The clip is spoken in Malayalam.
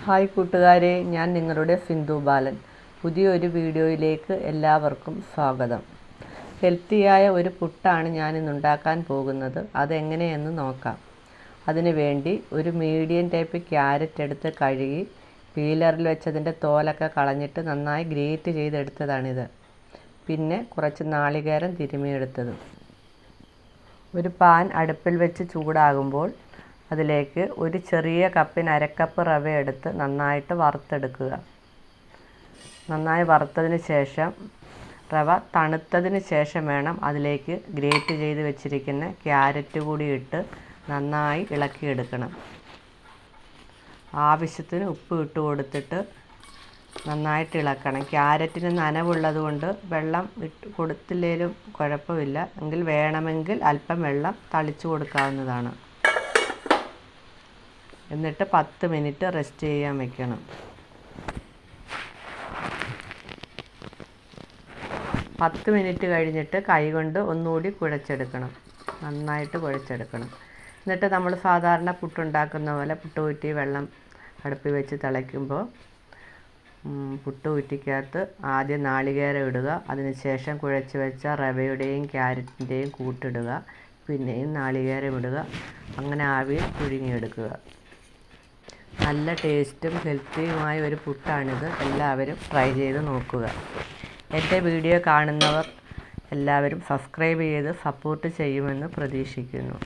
ഹായ് കൂട്ടുകാരെ, ഞാൻ നിങ്ങളുടെ സിന്ധു ബാലൻ. പുതിയൊരു വീഡിയോയിലേക്ക് എല്ലാവർക്കും സ്വാഗതം. ഹെൽത്തിയായ ഒരു പുട്ടാണ് ഞാനിന്ന് ഉണ്ടാക്കാൻ പോകുന്നത്. അതെങ്ങനെയെന്ന് നോക്കാം. അതിനു വേണ്ടി ഒരു മീഡിയം ടൈപ്പ് ക്യാരറ്റ് എടുത്ത് കഴുകി പീലറിൽ വെച്ചതിൻ്റെ തോലൊക്കെ കളഞ്ഞിട്ട് നന്നായി ഗ്രേറ്റ് ചെയ്തെടുത്തതാണിത്. പിന്നെ കുറച്ച് നാളികേരം തിരുമിയെടുത്തതും. ഒരു പാൻ അടുപ്പിൽ വെച്ച് ചൂടാകുമ്പോൾ അതിലേക്ക് ഒരു ചെറിയ കപ്പിന് അരക്കപ്പ് റവ എടുത്ത് നന്നായിട്ട് വറുത്തെടുക്കുക. നന്നായി വറുത്തതിന് ശേഷം റവ തണുത്തതിന് ശേഷം വേണം അതിലേക്ക് ഗ്രേറ്റ് ചെയ്ത് വെച്ചിരിക്കുന്ന ക്യാരറ്റ് കൂടി ഇട്ട് നന്നായി ഇളക്കിയെടുക്കണം. ആവശ്യത്തിന് ഉപ്പ് ഇട്ട് കൊടുത്തിട്ട് നന്നായിട്ട് ഇളക്കണം. ക്യാരറ്റിന് നനവുള്ളത് കൊണ്ട് വെള്ളം കൊടുത്തില്ലെങ്കിലും കുഴപ്പമില്ല. എങ്കിൽ വേണമെങ്കിൽ അല്പം വെള്ളം തളിച്ചു കൊടുക്കാവുന്നതാണ്. എന്നിട്ട് 10 മിനിറ്റ് റെസ്റ്റ് ചെയ്യാൻ വെക്കണം. 10 മിനിറ്റ് കഴിഞ്ഞിട്ട് കൈകൊണ്ട് ഒന്നുകൂടി കുഴച്ചെടുക്കണം. നന്നായിട്ട് കുഴച്ചെടുക്കണം. എന്നിട്ട് നമ്മൾ സാധാരണ പുട്ടുണ്ടാക്കുന്ന പോലെ പുട്ടുകുറ്റി വെള്ളം അടുപ്പിൽ വെച്ച് തിളയ്ക്കുമ്പോൾ പുട്ടുകുറ്റിക്കകത്ത് ആദ്യം നാളികേരം ഇടുക. അതിനുശേഷം കുഴച്ച് വെച്ച റവയുടെയും ക്യാരറ്റിൻ്റെയും കൂട്ടിടുക. പിന്നെയും നാളികേരം ഇടുക. അങ്ങനെ ആവിയിൽ പുഴുങ്ങിയെടുക്കുക. നല്ല ടേസ്റ്റും ഹെൽത്തിയുമായ ഒരു പുട്ടാണിത്. എല്ലാവരും ട്രൈ ചെയ്ത് നോക്കുക. എൻ്റെ വീഡിയോ കാണുന്നവർ എല്ലാവരും സബ്സ്ക്രൈബ് ചെയ്ത് സപ്പോർട്ട് ചെയ്യുമെന്ന് പ്രതീക്ഷിക്കുന്നു.